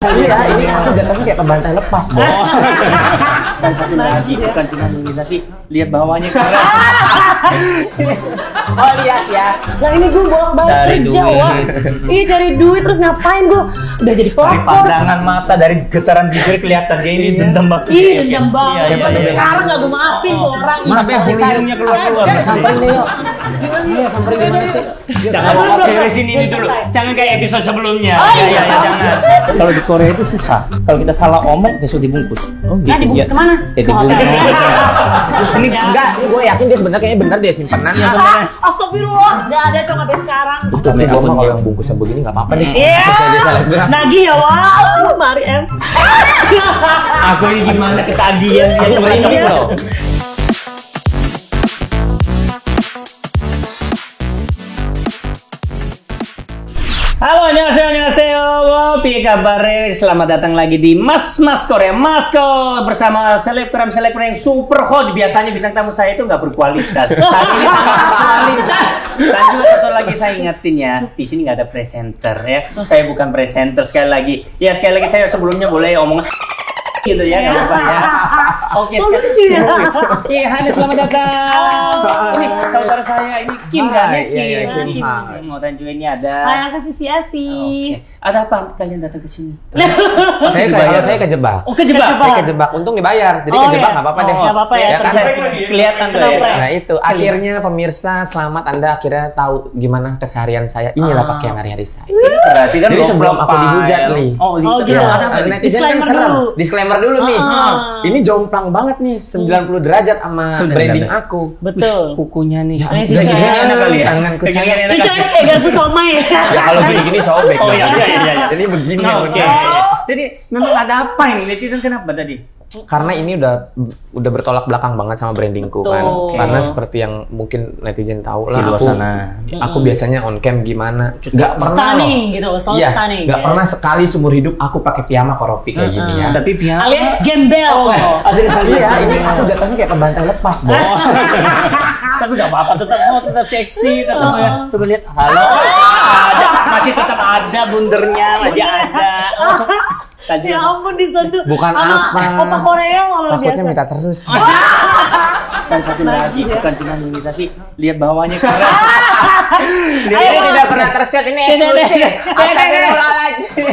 Iya, ini aku jatuhnya kayak pembantai lepas, Bos. Dan satu lagi bukan cuma ini, tapi lihat bawahnya keren. Oh lihat ya. Nah ini gue bolak-balik kerja, wah. Iya cari duit terus ngapain gue? Udah jadi Dari pelakor. pandangan mata, dari getaran bibir kelihatan dia ini dendam banget. Ih dendam banget. Iya, iya. Sekarang nggak gue maafin tuh orang. Sampai senyumnya keluar-keluar. Samperin deh yuk. Iya, samperin gimana sih? Jangan beres ini dulu. Jangan kayak episode sebelumnya. Ya, jangan. Kalau di Korea itu susah. Kalau kita salah omong besok dibungkus. Oh Nah dibungkus kemana? Dibungkus. Ini enggak, gue yakin dia sebenarnya kayaknya bener deh simpenan ya. Astagfirullah, nggak ada cong sampai sekarang. Tapi gue mah kalau yang bungkusnya begini nggak apa-apa deh. Iya. Saya selebgram. Nagih ya, wow, mari em. Aku ini gimana ketagihan dia Aku sama merinding ini loh. Halo, annyeonghaseyo, piye kabar? Selamat datang lagi di Mas Korea Masko bersama selebgram yang super hot. Biasanya bintang tamu saya itu nggak berkualitas. Kali ini sangat berkualitas. Dan juga satu lagi saya ingetin ya, di sini nggak ada presenter ya. Saya bukan presenter sekali lagi. Ya sekali lagi saya sebelumnya boleh omong gitu ya, nggak apa-apa ya. Oke, sekarang. Iya, Hani selamat datang. Ini saudara saya ini Kim kan ya? Kim. Dan juga ini ada. Hai, aku Sisi Asi. Oke. Ada apa kalian datang ke sini? Saya kejebak. Oh, kejebak. Saya kejebak, untung dibayar. Jadi Oh, kejebak iya. nggak apa-apa deh. Nggak apa-apa ya, kan? Terus kelihatan tuh ya. Nah itu akhirnya pemirsa selamat Anda akhirnya tahu gimana keseharian saya. Inilah pakaian hari-hari saya. Berarti kan Jadi sebelum aku profile. dihujat nih. Oh, dihujat. gitu. Ada apa? Netizen kan Disclaimer serem. dulu. Disclaimer dulu nih. Ini jomplang banget nih 90 derajat sama branding aku. Betul. Kukunya nih. Ini Udah cucu. gini enak kali ya. Tanganku Kayak gini sangat- enak Cucu kali. kayak garpu somai. Ya kalau gini-gini sobek. Oh, dong. iya. Jadi begini. Oke. ya. Jadi memang ada apa ini? Netizen kenapa tadi? Karena ini udah bertolak belakang banget sama brandingku Betul. kan. Oke. Karena seperti yang mungkin netizen tahu Di lah. luar Aku, sana. aku biasanya on cam gimana? Gak pernah. Stunning gitu, so Iya, stunning. gak pernah sekali seumur hidup aku pakai piyama korofi kayak gini ya. Tapi pihak Alias gembel. Iya, ini aku jatuhnya kayak pembantai lepas, Bos. Tapi nggak apa-apa, tetap seksi, tetap ya. Coba lihat, halo, ada, masih tetap ada bundernya, masih ada. Tadi Ya ampun disentuh. Bukan sama apa. Opa Korea malah Takutnya biasa. minta terus. dan satu lagi ya. bukan cuma ini, tapi lihat bawahnya keren. Ini tidak pernah tersiap, ini eksklusif. Astagfirullahaladzim.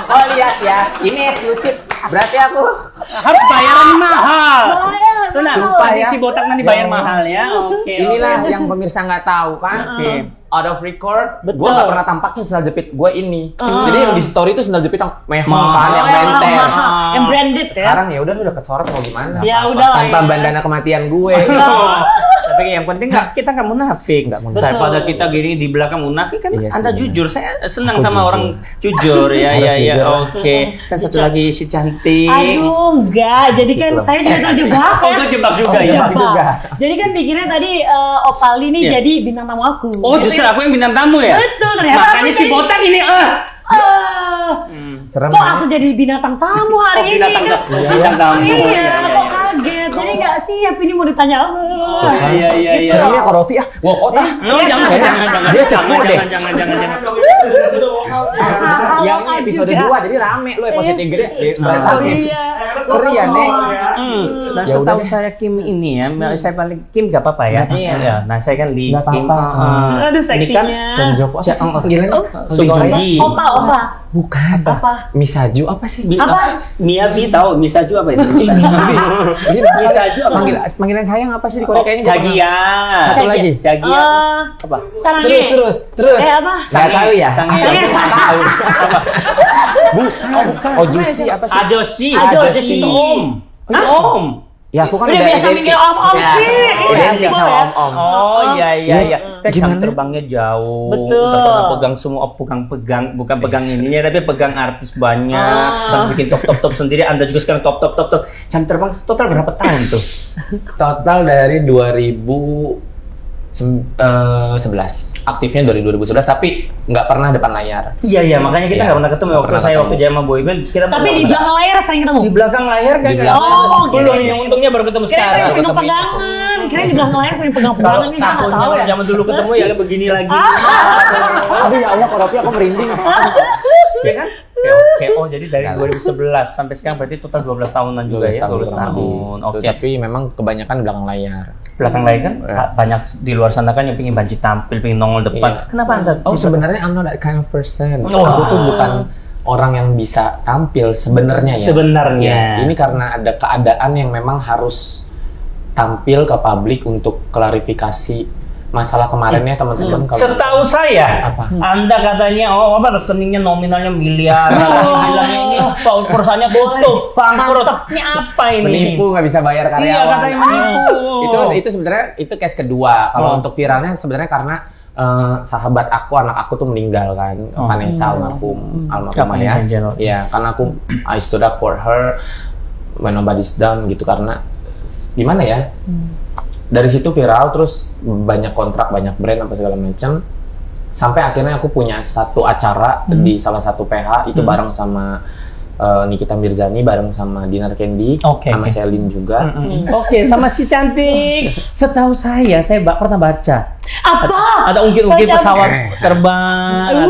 Oh lihat ya, ini eksklusif. Berarti aku Harus bayaran mahal. Bayar, Tenang, Lupa ya. si botak nanti bayar mahal ya. Oke. inilah yang pemirsa nggak tahu kan. Oke. Out of record, Betul. gue nggak pernah tampakin sandal jepit gue ini. Jadi yang di story itu sandal jepit yang mehong kan, yang Mahal, menter. mahal. Yang branded ya. Sekarang ya udah udah kesorot mau gimana? Ya udah lah Tanpa ya. bandana kematian gue. Tapi yang penting kita nggak munafik. Daripada kita gini di belakang munafik kan Iya sih, Anda benar. jujur. Saya senang Aku sama jujur. orang jujur ya Harus ya ya. jujur. Oke. Dan satu lagi si cantik. Aduh, enggak. Jadi kan Gitu loh. saya juga terjebak. Oh, gue jebak juga ya. jebak juga. Jadi kan pikirnya tadi Opali nih Iya. jadi bintang tamu aku. Oh, justru aku yang bintang tamu ya? Betul, ternyata Makanya aku si jadi- botak ini Serem Kok banget. aku jadi binatang tamu hari Oh, ini? binatang kan? tamu. Bintang tamu. Iya, Iya, iya, kok iya. kaget. Jadi nggak siap ini mau ditanya apa. Iya iya iya. Seremnya korofi ah. Wah, kota. No, jangan Dia cepu deh. jangan. Yang ini episode 2 jadi rame lu episode 3 gede. Berantakin. Iya. Ngeri ya, Nek. Nah, Ya setahu udah. saya Kim ini ya, saya paling Kim gak apa-apa ya. Iya. Ya, nah saya kan Lee Nggak Kim. apa-apa. Aduh, Ini kan seksinya. Song Joko apa sih panggilannya? Song Joong-gi. Opa. Bukan. Apa? Misaju apa sih? Apa? Miyabi tahu Misaju apa itu? Jadi Misaju apa? panggilan sayang apa sih di Korea kayaknya? gua Jagia. Satu lagi. Jagia. Apa? Sarangnya. Terus. Apa? Nggak tahu ya? Sange. Nggak tahu. Bukan. Oh, Juicy apa sih? Ajoshi. Ajoshi. Itu Om. Itu Om. Ya aku kan Udah biasa identik. manggil om-om Ya, sih. udah Iya, identik boleh. sama om-om. Oh iya. Kan jam Gimana? terbangnya jauh. Betul. Udah pernah pegang semua, bukan pegang ininya, tapi pegang artis banyak. Sampai bikin top sendiri. Anda juga sekarang top. Jam terbang total berapa tahun tuh? Total dari 2009 11. Aktifnya dari 2011 tapi nggak pernah depan layar. Iya, makanya kita nggak pernah ketemu waktu zaman boyband. Kita Tapi di belakang layar sering ketemu. di belakang layar kan. Belum, yang untungnya baru ketemu Kira sekarang. sering pegang-pegangan. Kira di belakang layar sering pegang-pegangan. Kalau Ini nggak tahu takutnya ya. zaman dulu ketemu ya begini lagi. Aduh ya Allah, Ropi aku merinding. Ya kan? Oh jadi dari 2011 sampai sekarang berarti total 12 tahunan juga ya. 12 tahun. Oke. Tapi memang kebanyakan belakang layar. Belakang layar kan banyak di luar sana kan yang pengen banci tampil, pengen nongol depan. Iya. Kenapa Anda? Oh sebenarnya I'm not that kind of person. Oh. Aku tuh bukan orang yang bisa tampil sebenarnya ya. Sebenarnya. Ya, ini karena ada keadaan yang memang harus tampil ke publik untuk klarifikasi masalah kemarinnya teman-teman. Kalau Setahu saya, Apa? Anda katanya rekeningnya nominalnya miliar, bilangnya ini perusahaannya tutup, bangkrut. Ini apa ini? menipu nggak bisa bayar karyawan. Iya, katanya menipu. Itu sebenarnya itu case kedua. Kalau untuk viralnya sebenarnya karena sahabat aku, anak aku tuh meninggal kan, Vanessa almarhumah Vanessa ya. Angel. Iya, karena aku I stood up for her when nobody's done gitu, karena gimana ya? Dari situ viral, terus banyak kontrak, banyak brand apa segala macam, sampai akhirnya aku punya satu acara di salah satu PH itu bareng sama Nikita Mirzani, bareng sama Dinar Candy, sama Celine juga. Oke, sama si cantik. Setahu saya pernah baca. Apa? Ada ungkit-ungkit pesawat terbang,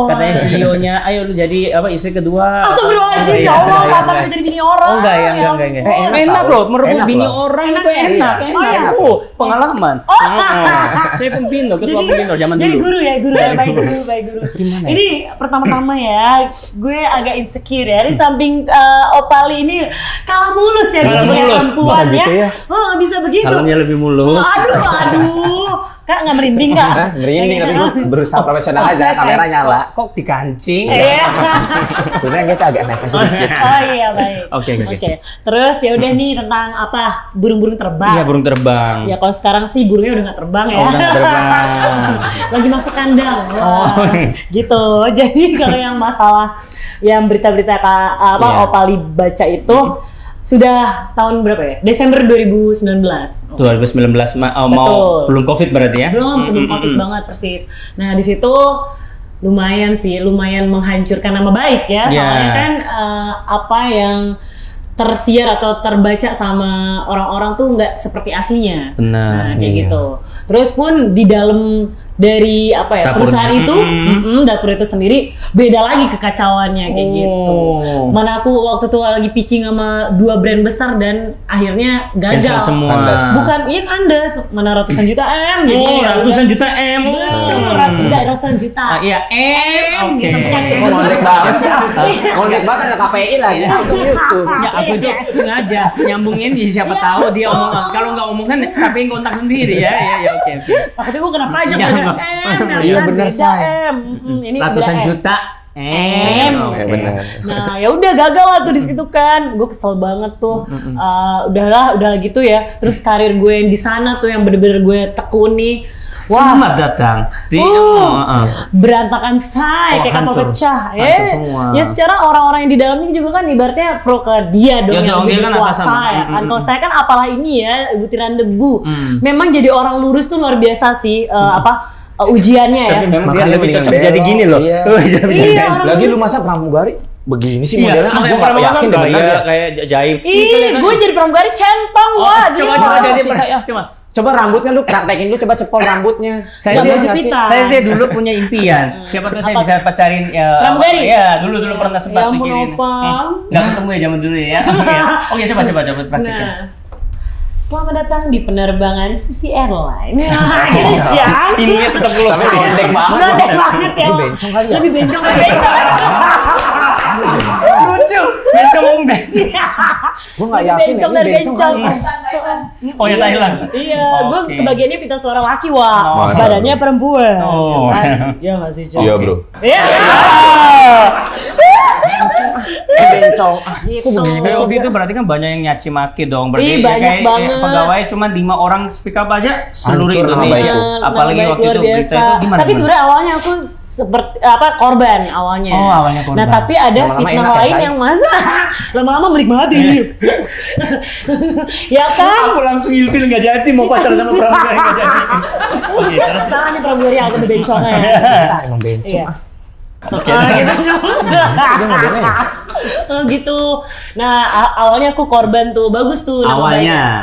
katanya CEO-nya, ayo lu jadi istri kedua. Astagfirullahaladzim, ya Allah, kapan kita jadi bini orang? Oh enggak ya, enggak. Enak loh, merebut bini orang itu enak. Pengalaman. Saya pembino, ketua pembino zaman dulu. Jadi guru ya, baik guru. Gimana? Ini pertama-tama ya, gue agak insecure ya. Di samping Opali ini kalah mulus ya, Kalah sebagai mulus. perempuan Bisa ya. gitu ya? Oh, bisa begitu. Kalungnya lebih mulus. Aduh. Kak nggak merinding Kak? Merinding, tapi gue berusaha profesional aja, kamera nyala. Kok dikancing? Iya. Sebenarnya kita agak naik sedikit. Oh iya, baik. Oke. Terus ya udah nih tentang apa? Burung-burung terbang. Iya, burung terbang. Ya kalau sekarang sih burungnya udah nggak terbang ya. Udah nggak terbang. Lagi masuk kandang. Oh. Gitu. Jadi kalau yang masalah yang berita-berita Opali baca itu sudah tahun berapa ya? Desember 2019. 2019 mau belum Covid berarti ya? Belum, sebelum Covid banget persis. Nah, di situ lumayan menghancurkan nama baik ya. Soalnya kan apa yang tersiar atau terbaca sama orang-orang tuh nggak seperti aslinya. Benar. Nah, kayak gitu. Terus pun di dalam dari perusahaan itu, dapur itu sendiri beda lagi kekacauannya kayak gitu. Mana aku waktu itu lagi pitching sama 2 brand besar dan akhirnya gagal. Cancel semua. Bukan, iya Andes, mana ratusan juta M. Ratusan juta M. Enggak, ratusan juta. Iya, M. Oke. Ngondek banget sih. Ngondek banget ada KPI lagi. YouTube. Ya aku itu sengaja nyambungin siapa tahu dia omong, kalau nggak omong kan KPI kontak sendiri ya. Ya oke. Takutnya gue kena pajak. Iya benar saya. Ini ratusan juta M. Oke, benar. Nah, ya udah gagal lah tuh di situ kan. Gue kesel banget tuh. Udahlah gitu ya. Terus karir gue yang di sana tuh yang bener-bener gue tekuni. Selamat datang di berantakan say kayak kapal pecah. Ya secara orang-orang yang di dalamnya juga kan ibaratnya pro ke dia dong, yang lebih kuasa ya kan. Kalau saya kan apalah ini ya, butiran debu. Memang jadi orang lurus tuh luar biasa sih ujiannya ya. Tapi memang dia lebih cocok jadi gini loh. Iya, lagi lu masa pramugari begini sih modelnya. Gue nggak yakin kayak jaib. Gue jadi pramugari centong wah. Coba jadi Coba rambutnya lu praktekin, lu coba cepol rambutnya. Saya dulu punya impian. Siapa tahu saya bisa pacarin pramugari. Ya, dulu pernah sempat mikirin. Enggak ketemu ya zaman dulu ya. Oke, coba praktekin. Selamat datang di penerbangan Sisi Airline. Ini tetap lu. Ngondek banget ya. Lebih bencong kali ya. Lebih bencong. Lucu. Bencong ombek. Gue nggak yakin bencong dari bencong. Oh ya Thailand. Iya, gue kebagiannya pita suara laki badannya perempuan. Ya nggak sih Iya bro. Iya. Bencong. Waktu itu berarti kan banyak yang nyaci maki dong. Berarti banyak banget. Pegawai cuma 5 orang speak up aja seluruh Indonesia. Apalagi waktu itu berita itu gimana? Tapi sebenarnya awalnya aku seperti korban awalnya. Oh, awalnya korban. Nah, tapi ada Lama-lama fitnah enak ya, lain Say? yang lama-lama menikmati. Ya kan? Aku langsung ilfil nggak jadi mau pacar sama pramugari nggak jadi. Salah nih pramugari yang agak bencongnya. Emang bencong. Iya. Oke. Dia modelnya ya? Gitu. Nah, awalnya aku korban tuh, bagus tuh Awalnya.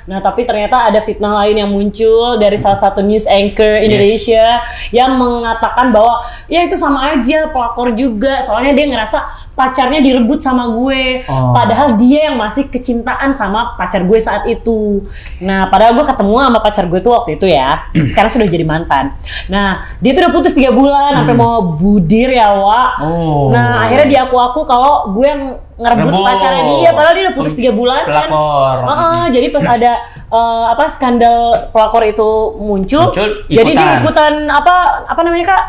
Nah, tapi ternyata ada fitnah lain yang muncul dari salah satu news anchor Indonesia yang mengatakan bahwa ya itu sama aja pelakor juga, soalnya dia ngerasa pacarnya direbut sama gue, padahal dia yang masih kecintaan sama pacar gue saat itu. Nah, padahal gue ketemu sama pacar gue tuh waktu itu ya, sekarang sudah jadi mantan. Nah, dia tuh udah putus 3 bulan, sampai mau budir ya, Wak. Nah, akhirnya dia aku kalau gue yang ngerebut pacarnya dia, padahal dia udah putus 3 bulan kan. Jadi pas ada skandal pelakor itu muncul jadi dia ikutan apa namanya Kak?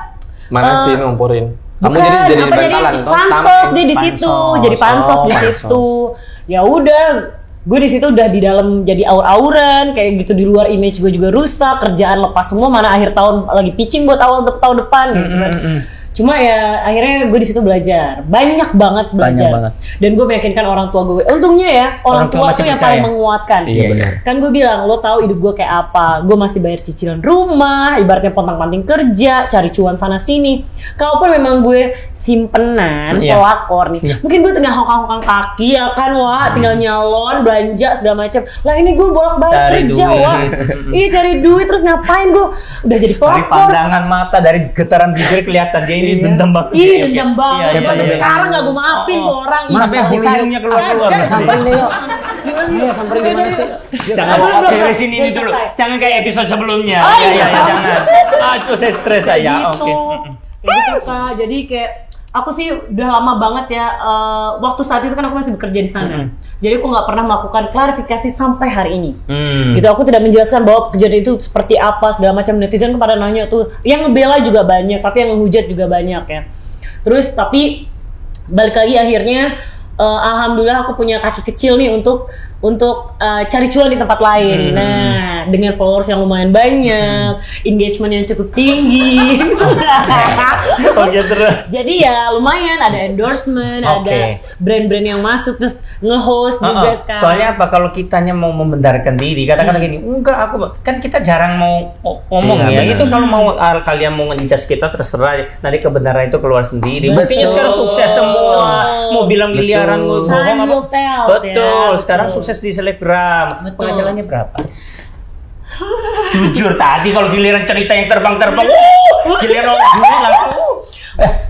Mana sih ngumpurin? Kamu Bukan, jadi bantalan toh? pansos dia di situ, jadi pansos di situ. Ya udah, gue di situ udah di dalam jadi aur-auran kayak gitu, di luar image gue juga rusak, kerjaan lepas semua, mana akhir tahun lagi pitching buat tahun depan gitu kan. Cuma ya akhirnya gue di situ belajar, banyak banget belajar. Dan gue meyakinkan orang tua gue. Untungnya ya orang tua tuh yang paling menguatkan. Iya benar. Kan gue bilang, lo tahu hidup gue kayak apa? Gue masih bayar cicilan rumah, ibaratnya pontang-panting kerja, cari cuan sana sini. Kalaupun memang gue simpenan, pelakor nih, mungkin gue tinggal hongkang kaki ya kan, Wak, tinggal nyalon, belanja segala macam. Lah ini gue bolak-balik kerja, Wak. Iya cari duit, terus ngapain gue? Udah jadi pelakor. Dari pandangan mata, dari getaran bibir kelihatan dia ini dendam banget. Iya dendam banget. Sekarang nggak gue maafin tuh orang. Sampai hidungnya keluar. Samperin deh yuk. Iya, samperin gimana sih? Jangan beresin ini dulu. Jangan kayak episode sebelumnya. Iya, jangan. Aduh, saya stres saya. Oke. Gitu Kak. Jadi kayak aku sih udah lama banget ya. Waktu saat itu kan aku masih bekerja di sana. Jadi aku nggak pernah melakukan klarifikasi sampai hari ini. Gitu, aku tidak menjelaskan bahwa kejadian itu seperti apa segala macam. Netizen kepada nanya tuh, yang ngebela juga banyak, tapi yang ngehujat juga banyak ya. Terus tapi balik lagi akhirnya, alhamdulillah aku punya kaki kecil nih untuk cari cuan di tempat lain. Nah, dengan followers yang lumayan banyak, engagement yang cukup tinggi. Jadi ya lumayan, ada endorsement, ada brand-brand yang masuk, terus nge-host juga sekarang. Soalnya apa, kalau kitanya mau membenarkan diri, katakanlah gini, enggak, aku kan kita jarang mau ngomong ya. Itu kalau mau kalian mau nge-judge kita terserah, nanti kebenaran itu keluar sendiri. Buktinya sekarang sukses semua. Mau bilang miliaran bohong apa? Betul, sekarang sukses di selebgram. Penghasilannya berapa? Jujur tadi kalau giliran cerita yang terbang-terbang, giliran gue langsung.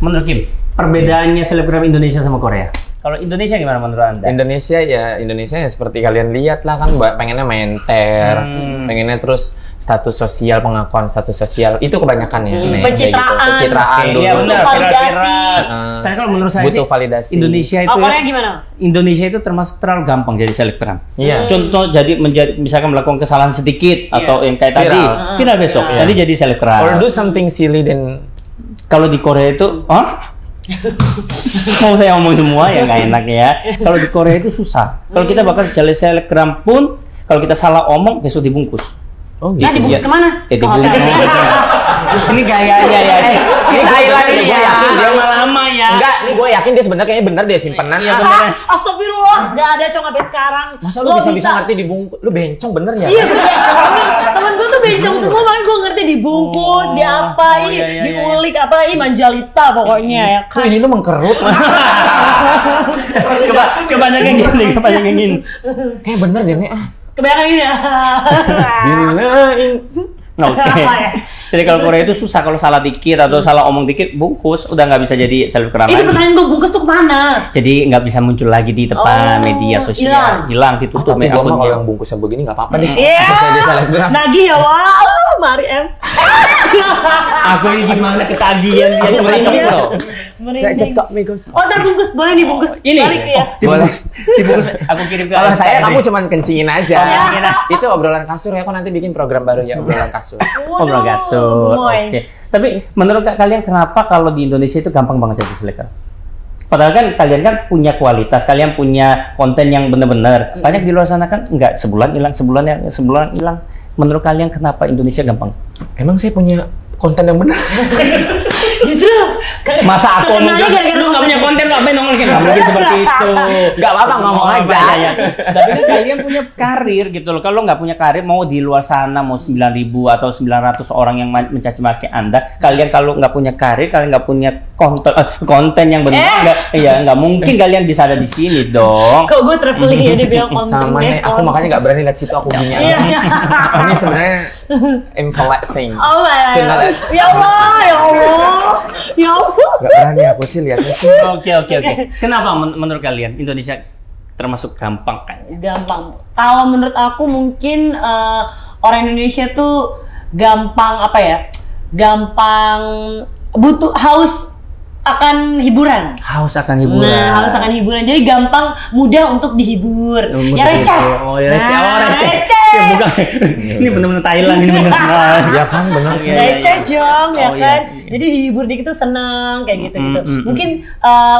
Menurut Kim, perbedaannya selebgram Indonesia sama Korea? Kalau Indonesia gimana menurut Anda? Indonesia ya seperti kalian lihat lah kan, pengennya main pengennya terus status sosial, pengakuan status sosial itu kebanyakan ya. Pencitraan dulu. Iya benar, viral. Tapi kalau menurut saya butuh sih validasi. Indonesia itu gimana? Indonesia itu termasuk terlalu gampang jadi selebgram. Iya. Contoh misalkan melakukan kesalahan sedikit atau yang kayak tadi viral besok, tadi jadi selebgram. Or do something silly then. Kalau di Korea itu, mau saya ngomong semua ya nggak enak ya. Kalau di Korea itu susah. Kalau kita bakal jadi selebgram pun, kalau kita salah omong besok dibungkus. Oh gitu. Nah, dibungkus kemana? Dibungkus. Ini gayanya ya. Si Thailand ini ya. Dia lama ya. Enggak, ini gue yakin dia sebenarnya kayaknya bener deh simpenan. Iya bener. Astagfirullah, nggak ada cong sampai sekarang. Masa lu bisa ngerti dibungkus? Lu bencong bener ya? Iya bener. Temen gue tuh bencong semua, makanya gue ngerti dibungkus, diapain, diulik apa, manjalita pokoknya ya. Tuh ini lu mengkerut. Kebanyakan gini. Kayak bener deh nih. Kebanyakan ini ya. Oke. Jadi kalau Korea itu susah, kalau salah dikit atau salah omong dikit bungkus, udah nggak bisa jadi selebgram lagi. Itu pertanyaan gue, bungkus tuh kemana? Jadi nggak bisa muncul lagi di depan media sosial, hilang ditutup. Tapi gue mah kalau yang bungkusnya begini nggak apa-apa deh. Iya. Bisa jadi selebgram. Nagih ya, wow, mari em. Aku ini gimana ketagihan dia merinding bro. Merinding. Oh, terbungkus, boleh dibungkus. Ini. Balik ya. Dibungkus. Aku kirim ke. Kalau saya kamu cuman kencingin aja. Itu obrolan kasur ya. Aku nanti bikin program baru ya, obrolan kasur. Obrolan kasur. Oke. Tapi menurut kalian kenapa kalau di Indonesia itu gampang banget jadi selebgram? Padahal kan kalian kan punya kualitas, kalian punya konten yang benar-benar. Banyak di luar sana kan enggak, sebulan hilang. Menurut kalian kenapa Indonesia gampang? Emang saya punya konten yang benar? Masa aku Kenalnya ngomong gara-gara lu nggak punya konten lu apa nongol kan? Nggak mungkin seperti itu. Nggak apa-apa ngomong aja. Ya. Tapi kan kalian punya karir gitu loh. Kalau nggak punya karir mau di luar sana mau 9.000 atau 900 orang yang mencaci maki Anda, kalian kalau nggak punya karir, kalian nggak punya konten yang benar, nggak mungkin kalian bisa ada di sini dong. Kok gue traveling ya dia bilang konten. Sama nih, aku makanya nggak berani lihat situ, aku gini aja. Ini sebenarnya impolite thing. Oh my To not- God. Ya Allah, ya Allah. Ya Allah. Nggak berani aku sih lihatnya sih. Oke. Kenapa menurut kalian Indonesia termasuk gampang kan? Gampang. Kalau menurut aku mungkin orang Indonesia tuh gampang apa ya? Gampang haus akan hiburan. Haus akan hiburan. Nah, haus akan hiburan. Jadi gampang, mudah untuk dihibur. Ya receh. Receh. Receh. Ya, bukan. Ini benar-benar Thailand ini benar. Ya kan benar. Receh Jong, ya Oh, kan. iya. Jadi dihibur dikit tuh seneng kayak gitu-gitu. Mm. Mungkin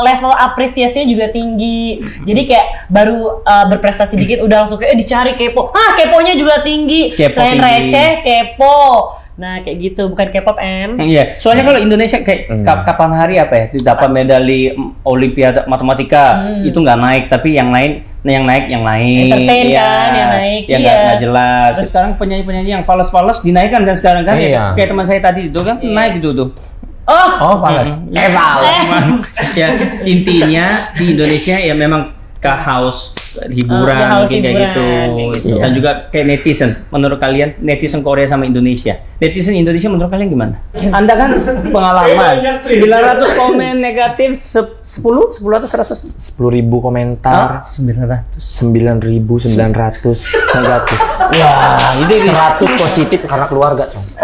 level apresiasinya juga tinggi. Jadi kayak baru berprestasi dikit udah langsung kayak dicari kepo. Keponya juga tinggi. Kepo Selain tinggi. receh, kepo. Nah, kayak gitu, bukan K-pop Iya, soalnya kalau Indonesia kayak kapan hari apa ya, dapat medali Olimpiade Matematika itu nggak naik, tapi yang naik. Entertain kan, yang naik, yang iya. nggak jelas. Terus sekarang penyanyi yang fals dinaikkan kan sekarang kan, Iya. kayak teman saya tadi itu kan naik itu tuh. Oh, panas. Panas. Ya intinya di Indonesia ya memang haus hiburan haus mungkin kayak hiburan, gitu. kayak gitu. Dan juga kayak netizen. Menurut kalian netizen Korea sama Indonesia, netizen Indonesia menurut kalian gimana? Anda kan pengalaman 900 komen negatif 10 atau 100? 10.000 komentar, 900. 9.900 negatif. Wah, ini 100 positif karena keluarga, Cong.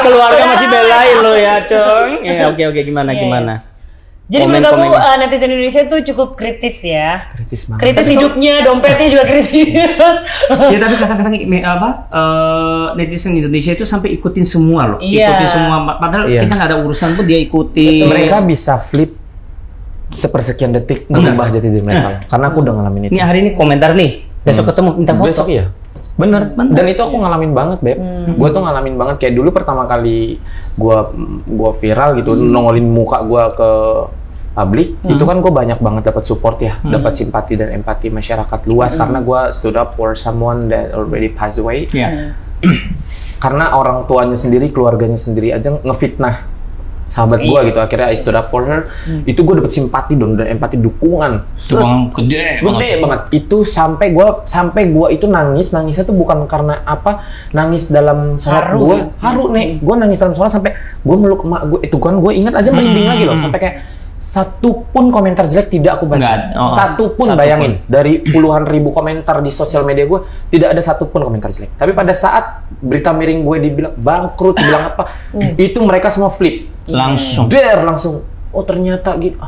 keluarga masih belain lo ya, Cong. Ya, oke gimana? Jadi menurut aku Komen-komennya. netizen Indonesia tuh cukup kritis ya. Kritis banget. Kritis hidupnya, dompetnya juga kritis. Ya tapi kadang-kadang netizen Indonesia itu sampai ikutin semua loh, Iya. ikutin semua. Padahal Iya. kita nggak ada urusan pun dia ikutin. Mereka bisa flip sepersekian detik berubah jati diri mereka. Karena aku udah ngalamin itu. Ini hari ini komentar nih, besok ketemu minta foto. Besok iya. Bener. Dan itu aku ngalamin banget, Beb. Gue tuh ngalamin banget kayak dulu pertama kali gua viral gitu, nongolin muka gua ke publik, itu kan gue banyak banget dapat support ya, dapat simpati dan empati masyarakat luas karena gue stood up for someone that already passed away. Iya. Karena orang tuanya sendiri, keluarganya sendiri aja ngefitnah sahabat gue gitu. Akhirnya I stood up for her. Itu gue dapet simpati dan empati, dukungan. Gede Banget. Itu sampai gue itu nangisnya tuh bukan karena apa, nangis dalam sholat gue haru nih. Gue nangis dalam sholat sampai gue meluk emak gue. Itu kan gue ingat aja merinding lagi loh. Sampai kayak satu pun komentar jelek tidak aku baca. Satu pun bayangin dari puluhan ribu komentar di sosial media gue tidak ada satu pun komentar jelek. Tapi pada saat berita miring gue dibilang bangkrut, dibilang apa, itu mereka semua flip langsung. Oh ternyata gitu.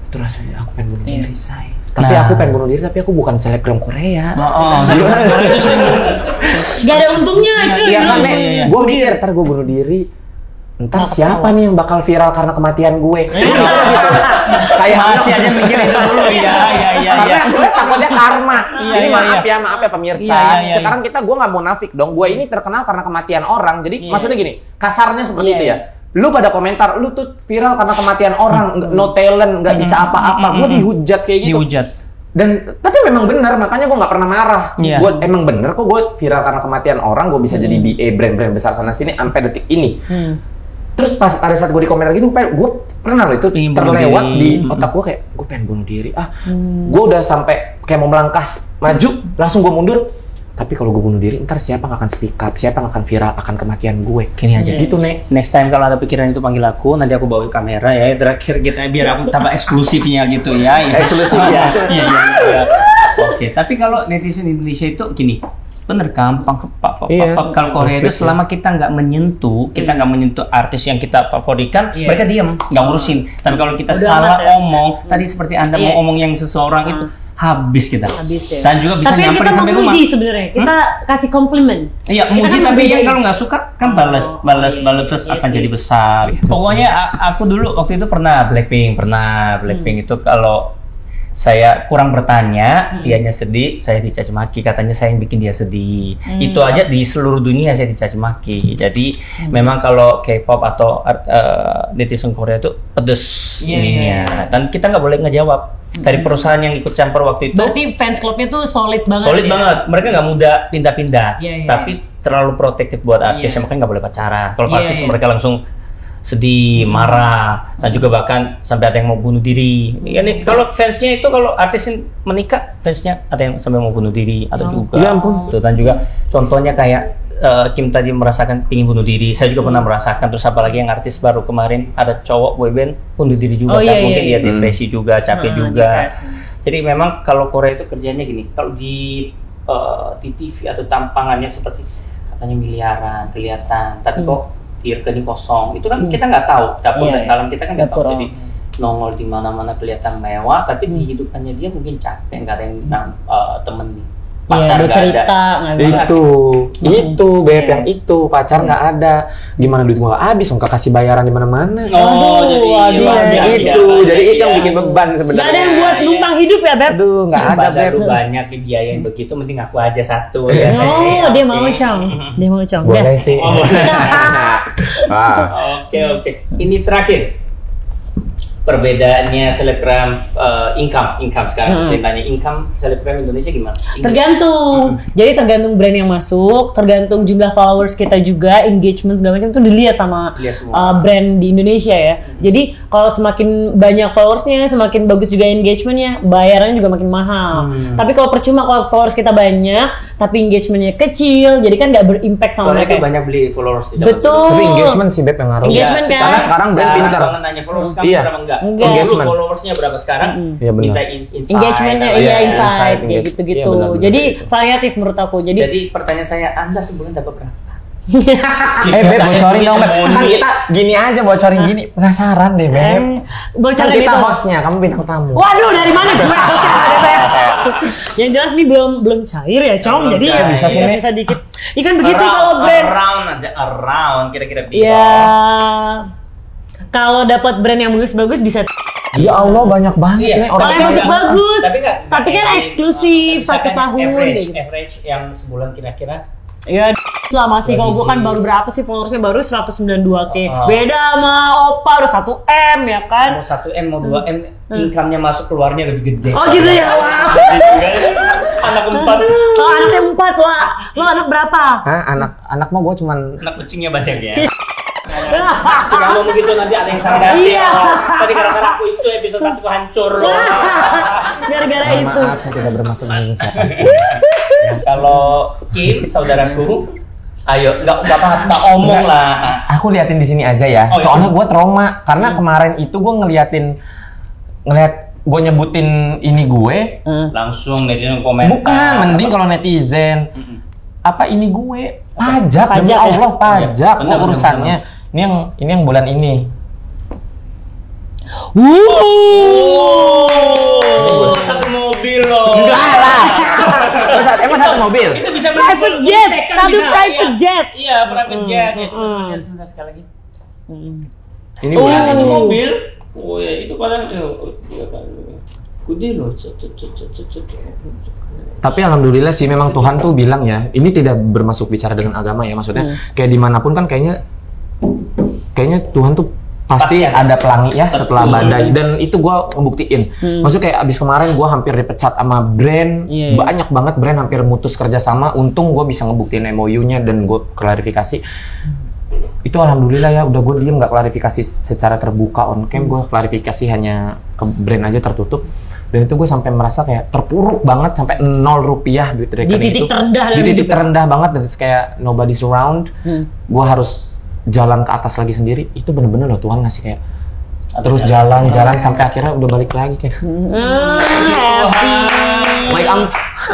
Itu rasanya aku pengen bunuh diri, say. Tapi aku pengen bunuh diri, tapi aku bukan selebgram Korea. Gak ada untungnya cuy. Iya kan, gue mikir ntar gue bunuh diri, ntar siapa nih yang bakal viral karena kematian gue? Gitu. Kayak masih aja mikir itu dulu ya. Karena gue takutnya karma. Iya, Ini iya, maaf ya pemirsa. Iya. Sekarang gue nggak munafik dong. Gue ini terkenal karena kematian orang. Jadi maksudnya gini, kasarnya seperti itu ya. Lu pada komentar, lu tuh viral karena kematian orang, no talent, nggak bisa apa-apa. Gue dihujat kayak gitu. Dan tapi memang benar, makanya gue nggak pernah marah. Gue emang bener kok gue viral karena kematian orang, gue bisa jadi BA brand-brand besar sana sini sampai detik ini. Terus pas pada saat gue di komentar gitu, gue pernah loh itu terlewat di otak gue kayak gue pengen bunuh diri. Gue udah sampai kayak mau melangkah maju, langsung gue mundur. Tapi kalau gue bunuh diri, ntar siapa yang akan speak up, siapa yang akan viral akan kematian gue. Gini aja. Gitu, Nek. Next time kalau ada pikiran itu panggil aku, nanti aku bawa kamera ya. Terakhir kita biar aku tambah eksklusifnya gitu ya. Eksklusif ya. Iya. Oke, tapi kalau netizen Indonesia itu gini, bener gampang kalau Korea itu selama kita nggak menyentuh artis yang kita favoritkan, mereka diam, nggak ngurusin. Tapi kalau kita salah omong, tadi seperti Anda mau omong yang seseorang itu habis kita. Ya. Dan juga bisa nyamper sampai rumah. Tapi kita sebenarnya, kita kasih komplimen. Iya, muji tapi yang kalau nggak suka kan balas terus akan jadi besar. Pokoknya aku dulu waktu itu pernah Blackpink itu kalau saya kurang bertanya, dianya sedih, saya dicaci maki, katanya saya yang bikin dia sedih. Itu aja di seluruh dunia saya dicaci maki. Jadi memang kalau K-pop atau netizen Korea itu pedes ininya. Dan kita nggak boleh ngejawab. Dari perusahaan yang ikut campur waktu itu. Berarti fans clubnya tuh solid banget. Solid banget. Mereka nggak mudah pindah-pindah. Tapi terlalu protektif buat artis, makanya nggak boleh pacaran. Kalau artis mereka langsung sedih, marah, dan juga bahkan sampai ada yang mau bunuh diri. Yani kalau fansnya itu, kalau artis menikah, fansnya ada yang sampai mau bunuh diri, ada juga. Ya ampun. Dan juga contohnya kayak Kim tadi merasakan pingin bunuh diri, saya juga pernah merasakan. Terus apalagi yang artis baru kemarin ada cowok boyband bunuh diri juga, mungkin dia depresi juga, capek juga. Depresi. Jadi memang kalau Korea itu kerjanya gini, kalau di TV atau tampangannya seperti katanya miliaran kelihatan, tapi kok di rekening kosong, itu kan kita nggak tahu, dapur dan dalam kita kan nggak tahu. Jadi nongol di mana-mana kelihatan mewah, tapi di hidupannya dia mungkin capek, nggak ada yang temen nih. Pacar nggak cerita, ada. Itu beb yang itu pacar nggak ada, gimana duit gua nggak habis, nggak kasih bayaran di mana-mana. Jadi itu yang bikin beban sebenarnya. Nggak ada yang buat numpang hidup ya beb. Aduh, nggak ada beb. Banyak biayain begitu, mending aku aja satu. Dia mau cang, Boleh sih. Oke. Ini terakhir. Perbedaannya selebgram income sekarang. Ceritanya income selebgram Indonesia gimana? Tergantung. Jadi tergantung brand yang masuk, tergantung jumlah followers kita juga, engagement segala macam itu dilihat sama brand di Indonesia ya. Jadi kalau semakin banyak followersnya, semakin bagus juga engagementnya, bayarannya juga makin mahal. Tapi kalau percuma kalau followers kita banyak, tapi engagementnya kecil, jadi kan nggak berimpact sama mereka. Banyak beli followers. Betul. Tapi engagement sih beb yang ngaruh. Engagement kan. Karena sekarang brand pintar. Kalau nanya followers kamu berapa enggak? Engagement. Followersnya berapa sekarang? Minta insight. Engagementnya insight kayak gitu-gitu. Jadi variatif menurut aku. Jadi pertanyaan saya, Anda sebulan dapat berapa? Beb, bocorin dong beb. Kan kita gini aja bocorin gini. Penasaran deh beb. Bocorin kita itu. hostnya, kamu bintang tamu. Waduh, dari mana gue hostnya ada saya? Yang jelas nih belum cair ya, Cong. Jadi ya bisa dikit. Ikan begitu kalau brand. Around kira-kira. Ya. Kalau dapat brand yang bagus-bagus bisa. Ya Allah, banyak banget. Kalau yang bagus-bagus. Tapi kan eksklusif 1 tahun. Average yang sebulan kira-kira. Ya lah masih, kalau gue kan baru berapa sih followersnya, baru 192k. Beda sama Opa udah 1M ya kan. Mau 1M mau 2M, income-nya masuk keluarnya lebih gede. Oh gitu ya. Anak 4. Oh anaknya 4 wah. Lo anak berapa? Anak mah gue cuman. Anak kucingnya banyak ya. Kalau begitu nanti ada yang salah. Tadi gara-gara aku itu episode 1 hancur loh. Gara-gara itu. Maaf, saya tidak bermaksud menyingsat. Kalau Kim, saudaraku, ayo nggak omong lah. Aku liatin di sini aja ya. Soalnya gue trauma karena kemarin itu gue ngeliat gue nyebutin ini gue. Langsung netizen komen. Bukan, mending kalau netizen. Apa ini gue? Pajak ya Allah, pajak urusannya. Ini yang bulan ini. Satu mobil loh. Enggak lah. Emang satu mobil? Itu bisa private jet. Satu private jet. Iya, private jet. Sebentar sekali lagi. Ini bulan satu ini. mobil. Oh ya, itu padahal gede loh. Tapi alhamdulillah sih memang Tuhan tuh bilang ya, ini tidak bermasuk bicara dengan agama ya, maksudnya kayak dimanapun kan kayaknya Tuhan tuh pasti ada pelangi ya setelah badai, dan itu gue ngebuktiin. Maksudnya kayak abis kemarin gue hampir dipecat sama brand, banyak banget brand hampir mutus kerjasama, untung gue bisa ngebuktiin MOU-nya dan gue klarifikasi. Itu alhamdulillah ya, udah gue diem nggak klarifikasi secara terbuka on cam, gue klarifikasi hanya ke brand aja tertutup. Dan itu gue sampai merasa kayak terpuruk banget, sampai 0 rupiah duit rekening itu. Di titik terendah banget, dan kayak nobody's around. Gue harus jalan ke atas lagi sendiri. Itu bener-bener loh Tuhan ngasih kayak terus jalan sampai akhirnya udah balik lagi kayak. Like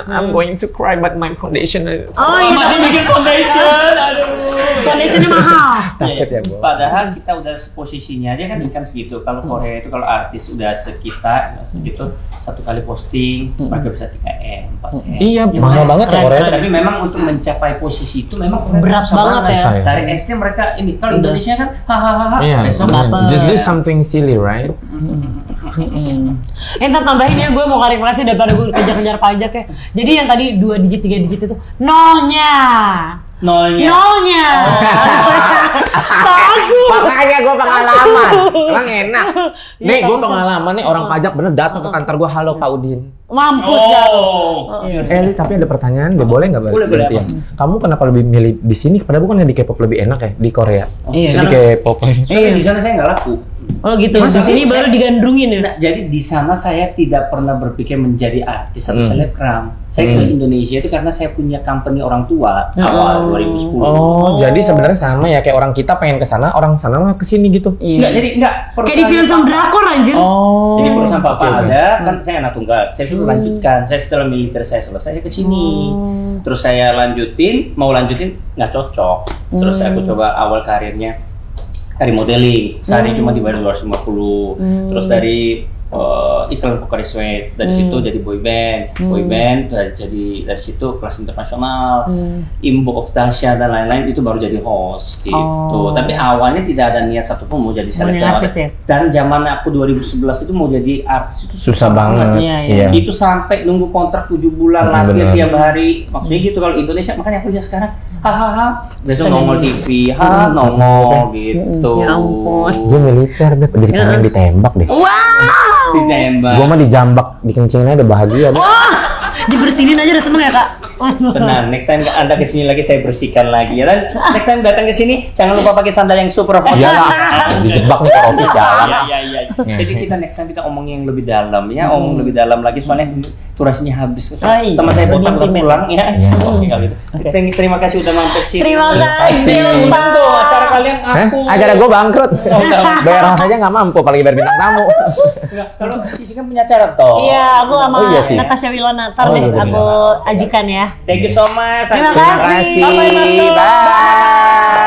I'm going to cry but my foundation. Masih bikin foundation. Aduh. Foundationnya mahal. Takut ya, Bu. Padahal kita udah posisinya aja kan income segitu. Kalau Korea itu kalau artis udah segitu, 1 kali posting mereka bisa 3M, 4M. Iya, mahal banget ya Korea. Tapi memang untuk mencapai posisi itu memang berat banget ya. Dari SD mereka ini, kalau Indonesia kan hahaha. Besok just do something silly, right? Ntar tambahin ya, gue mau klarifikasi daripada gue kejar-kejar pajak ya. Jadi yang tadi 2 digit 3 digit itu nolnya. Makanya gue pengalaman. Emang enak. Nih gue pengalaman nih, orang pajak bener datang ke kantor gue, halo Pak Udin. Mampus gak? Tapi ada pertanyaan deh, boleh nggak? Boleh. Ya. Kamu kenapa lebih milih di sini? Padahal bukan di K-pop lebih enak ya di Korea. Iya. Di K-pop. Di sana saya nggak laku. Oh gitu. Di sini baru digandrungin ya. Nah, jadi di sana saya tidak pernah berpikir menjadi artis atau selebgram. Saya ke Indonesia itu karena saya punya company orang tua awal 2010. Oh, jadi sebenarnya sama ya, kayak orang kita pengen ke sana, orang sana mah ke sini gitu. Enggak. Kayak di film drakor anjir. Oh. Jadi perusahaan papa ada, kan saya anak tunggal. Saya suruh lanjutkan. Saya setelah militer saya selesai, saya ke sini. Terus saya mau lanjutin nggak cocok. Terus aku coba awal karirnya dari modeling, sehari cuma dibayar 250. Terus dari iklan Pocari Sweat, dari situ jadi boy band, jadi dari situ kelas internasional, Imbo, Oktasya dan lain-lain, itu baru jadi host gitu. Tapi awalnya tidak ada niat satupun mau jadi selebgram. Ya? Dan zaman aku 2011 itu mau jadi artis itu susah banget. Iya. Itu sampai nunggu kontrak 7 bulan latihan tiap hari. Maksudnya gitu kalau Indonesia, makanya aku lihat sekarang besok nongol TV, nongol gitu. Ya ampun. Gue militer, jadi pengen ditembak deh. Wow. Ditembak. Gue mah dijambak, dikencingin aja bahagia deh. Dibersihin aja udah seneng ya kak. Tenang, next time Anda kesini lagi saya bersihkan lagi ya. Dan next time datang ke sini jangan lupa pakai sandal yang super hot. Iyalah, dijebak nih kalau office jalan. Iya. Jadi kita next time kita omongin yang lebih dalam ya, omong lebih dalam lagi soalnya durasinya habis. Teman saya botak udah pulang ya. Oke kalau gitu. Terima kasih udah mampir sini. Terima kasih. Undang tuh acara kalian aku. Acara gue bangkrut. Bayar host aja nggak mampu, apalagi bayar bintang tamu. Kalau Sisi kan punya acara toh. Iya, aku sama iya sih. Natasha Wilona. Ntar deh aku ajukan ya. Thank you so much. Terima kasih. Bye bye Mas. Bye.